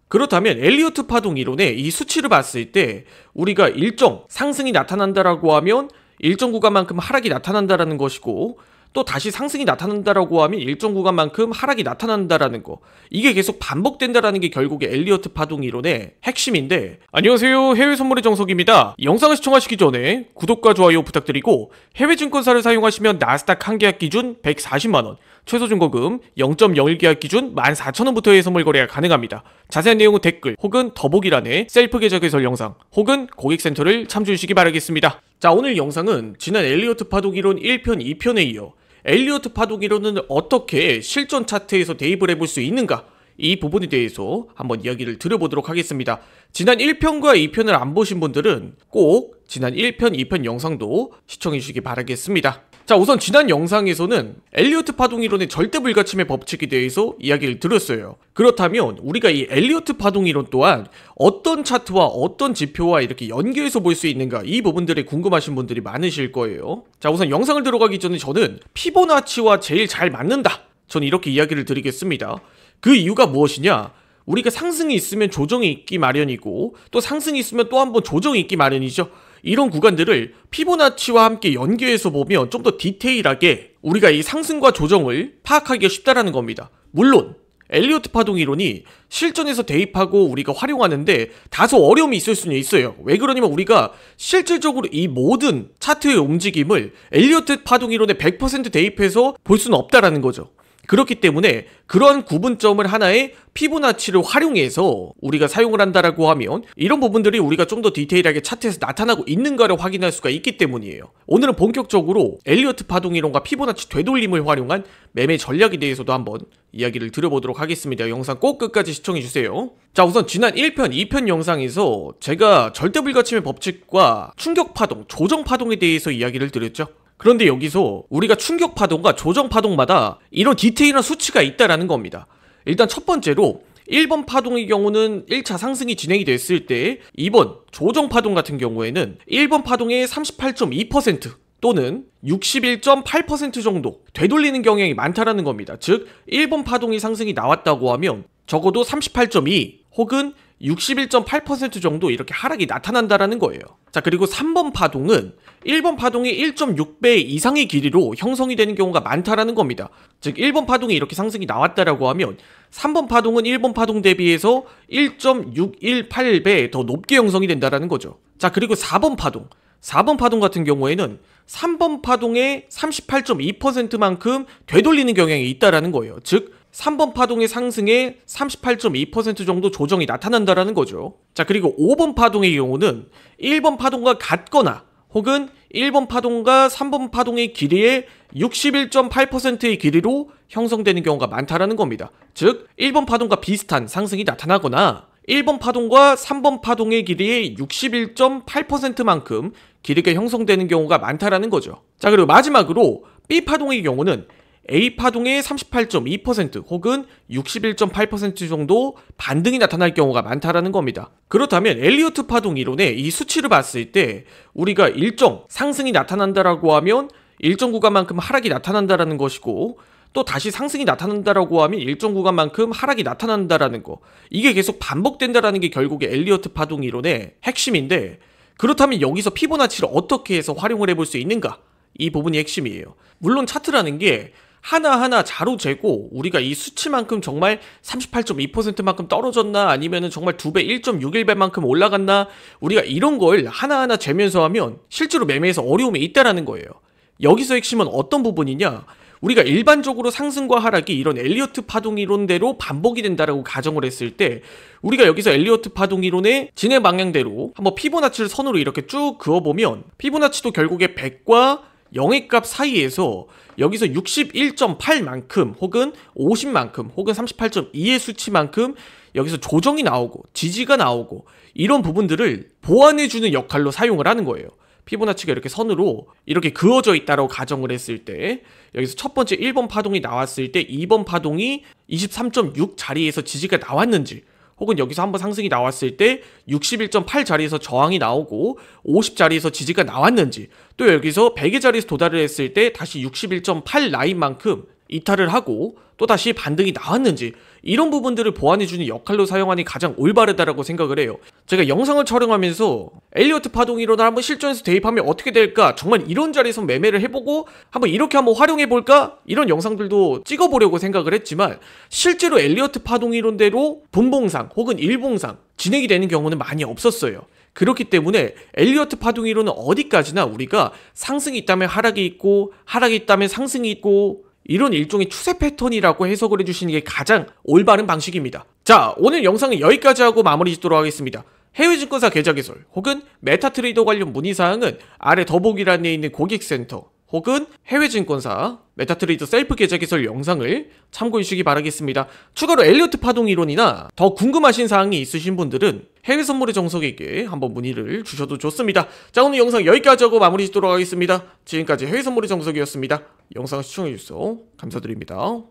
그렇다면 엘리어트 파동 이론의 이 수치를 봤을 때 우리가 일정 상승이 나타난다라고 하면 일정 구간만큼 하락이 나타난다라는 것이고, 또 다시 상승이 나타난다라고 하면 일정 구간만큼 하락이 나타난다라는 거, 이게 계속 반복된다라는 게 결국에 엘리어트 파동 이론의 핵심인데, 안녕하세요, 해외 선물의 정석입니다. 이 영상을 시청하시기 전에 구독과 좋아요 부탁드리고, 해외 증권사를 사용하시면 나스닥 한 계약 기준 140만원, 최소 증거금 0.01 계약 기준 14,000원부터의 선물 거래가 가능합니다. 자세한 내용은 댓글 혹은 더보기란에 셀프 계좌 개설 영상 혹은 고객센터를 참조해 주시기 바라겠습니다. 자, 오늘 영상은 지난 엘리어트 파동 이론 1편, 2편에 이어 엘리어트 파동 이론은 어떻게 실전 차트에서 대입을 해볼 수 있는가, 이 부분에 대해서 한번 이야기를 드려보도록 하겠습니다. 지난 1편과 2편을 안 보신 분들은 꼭 지난 1편, 2편 영상도 시청해 주시기 바라겠습니다. 자, 우선 지난 영상에서는 엘리어트 파동 이론의 절대 불가침의 법칙에 대해서 이야기를 드렸어요. 그렇다면 우리가 이 엘리어트 파동 이론 또한 어떤 차트와 어떤 지표와 이렇게 연계해서 볼 수 있는가, 이 부분들에 궁금하신 분들이 많으실 거예요. 자, 우선 영상을 들어가기 전에 저는 피보나치와 제일 잘 맞는다, 저는 이렇게 이야기를 드리겠습니다. 그 이유가 무엇이냐? 우리가 상승이 있으면 조정이 있기 마련이고, 또 상승이 있으면 또 한 번 조정이 있기 마련이죠. 이런 구간들을 피보나치와 함께 연계해서 보면 좀 더 디테일하게 우리가 이 상승과 조정을 파악하기가 쉽다라는 겁니다. 물론 엘리어트 파동 이론이 실전에서 대입하고 우리가 활용하는데 다소 어려움이 있을 수는 있어요. 왜 그러냐면 우리가 실질적으로 이 모든 차트의 움직임을 엘리어트 파동 이론에 100% 대입해서 볼 수는 없다라는 거죠. 그렇기 때문에 그러한 구분점을 하나의 피보나치를 활용해서 우리가 사용을 한다라고 하면 이런 부분들이 우리가 좀 더 디테일하게 차트에서 나타나고 있는가를 확인할 수가 있기 때문이에요. 오늘은 본격적으로 엘리어트 파동 이론과 피보나치 되돌림을 활용한 매매 전략에 대해서도 한번 이야기를 드려보도록 하겠습니다. 영상 꼭 끝까지 시청해주세요. 자, 우선 지난 1편, 2편 영상에서 제가 절대 불가침의 법칙과 충격 파동, 조정 파동에 대해서 이야기를 드렸죠. 그런데 여기서 우리가 충격 파동과 조정 파동마다 이런 디테일한 수치가 있다라는 겁니다. 일단 첫 번째로 1번 파동의 경우는 1차 상승이 진행이 됐을 때 2번 조정 파동 같은 경우에는 1번 파동의 38.2% 또는 61.8% 정도 되돌리는 경향이 많다라는 겁니다. 즉 1번 파동이 상승이 나왔다고 하면 적어도 38.2 혹은 61.8% 정도 이렇게 하락이 나타난다라는 거예요. 자, 그리고 3번 파동은 1번 파동의 1.6배 이상의 길이로 형성이 되는 경우가 많다라는 겁니다. 즉 1번 파동이 이렇게 상승이 나왔다라고 하면 3번 파동은 1번 파동 대비해서 1.618배 더 높게 형성이 된다라는 거죠. 자, 그리고 4번 파동 같은 경우에는 3번 파동의 38.2%만큼 되돌리는 경향이 있다라는 거예요. 즉 3번 파동의 상승에 38.2% 정도 조정이 나타난다라는 거죠. 자, 그리고 5번 파동의 경우는 1번 파동과 같거나 혹은 1번 파동과 3번 파동의 길이의 61.8%의 길이로 형성되는 경우가 많다라는 겁니다. 즉 1번 파동과 비슷한 상승이 나타나거나 1번 파동과 3번 파동의 길이의 61.8%만큼 길이가 형성되는 경우가 많다라는 거죠. 자, 그리고 마지막으로 B 파동의 경우는 A 파동의 38.2% 혹은 61.8% 정도 반등이 나타날 경우가 많다라는 겁니다. 그렇다면 엘리어트 파동 이론의 이 수치를 봤을 때 우리가 일정 상승이 나타난다라고 하면 일정 구간만큼 하락이 나타난다라는 것이고, 또 다시 상승이 나타난다라고 하면 일정 구간만큼 하락이 나타난다라는 거, 이게 계속 반복된다라는 게 결국에 엘리어트 파동 이론의 핵심인데, 그렇다면 여기서 피보나치를 어떻게 해서 활용을 해볼 수 있는가, 이 부분이 핵심이에요. 물론 차트라는 게 하나하나 자로 재고 우리가 이 수치만큼 정말 38.2%만큼 떨어졌나 아니면은 정말 2배 1.61배만큼 올라갔나, 우리가 이런 걸 하나하나 재면서 하면 실제로 매매에서 어려움이 있다라는 거예요. 여기서 핵심은 어떤 부분이냐, 우리가 일반적으로 상승과 하락이 이런 엘리어트 파동 이론대로 반복이 된다라고 가정을 했을 때 우리가 여기서 엘리어트 파동 이론의 진행 방향대로 한번 피보나치를 선으로 이렇게 쭉 그어보면 피보나치도 결국에 100과 0의 값 사이에서 여기서 61.8만큼 혹은 50만큼 혹은 38.2의 수치만큼 여기서 조정이 나오고 지지가 나오고 이런 부분들을 보완해주는 역할로 사용을 하는 거예요. 피보나치가 이렇게 선으로 이렇게 그어져 있다고 가정을 했을 때 여기서 첫 번째 1번 파동이 나왔을 때 2번 파동이 23.6 자리에서 지지가 나왔는지, 혹은 여기서 한번 상승이 나왔을 때 61.8 자리에서 저항이 나오고 50 자리에서 지지가 나왔는지, 또 여기서 100의 자리에서 도달을 했을 때 다시 61.8 라인만큼 이탈을 하고 또다시 반등이 나왔는지 이런 부분들을 보완해주는 역할로 사용하니 가장 올바르다라고 생각을 해요. 제가 영상을 촬영하면서 엘리어트 파동 이론을 한번 실전에서 대입하면 어떻게 될까, 정말 이런 자리에서 매매를 해보고 한번 활용해볼까, 이런 영상들도 찍어보려고 생각을 했지만 실제로 엘리어트 파동 이론대로 분봉상 혹은 일봉상 진행이 되는 경우는 많이 없었어요. 그렇기 때문에 엘리어트 파동 이론은 어디까지나 우리가 상승이 있다면 하락이 있고 하락이 있다면 상승이 있고 이런 일종의 추세 패턴이라고 해석을 해주시는 게 가장 올바른 방식입니다. 자, 오늘 영상은 여기까지 하고 마무리 짓도록 하겠습니다. 해외증권사 계좌 개설 혹은 메타트레이더 관련 문의사항은 아래 더보기란에 있는 고객센터 혹은 해외증권사 메타트레이더 셀프 계좌 개설 영상을 참고해 주시기 바라겠습니다. 추가로 엘리어트 파동 이론이나 더 궁금하신 사항이 있으신 분들은 해외 선물의 정석에게 한번 문의를 주셔도 좋습니다. 자, 오늘 영상 여기까지 하고 마무리 짓도록 하겠습니다. 지금까지 해외 선물의 정석이었습니다. 영상 시청해 주셔서 감사드립니다.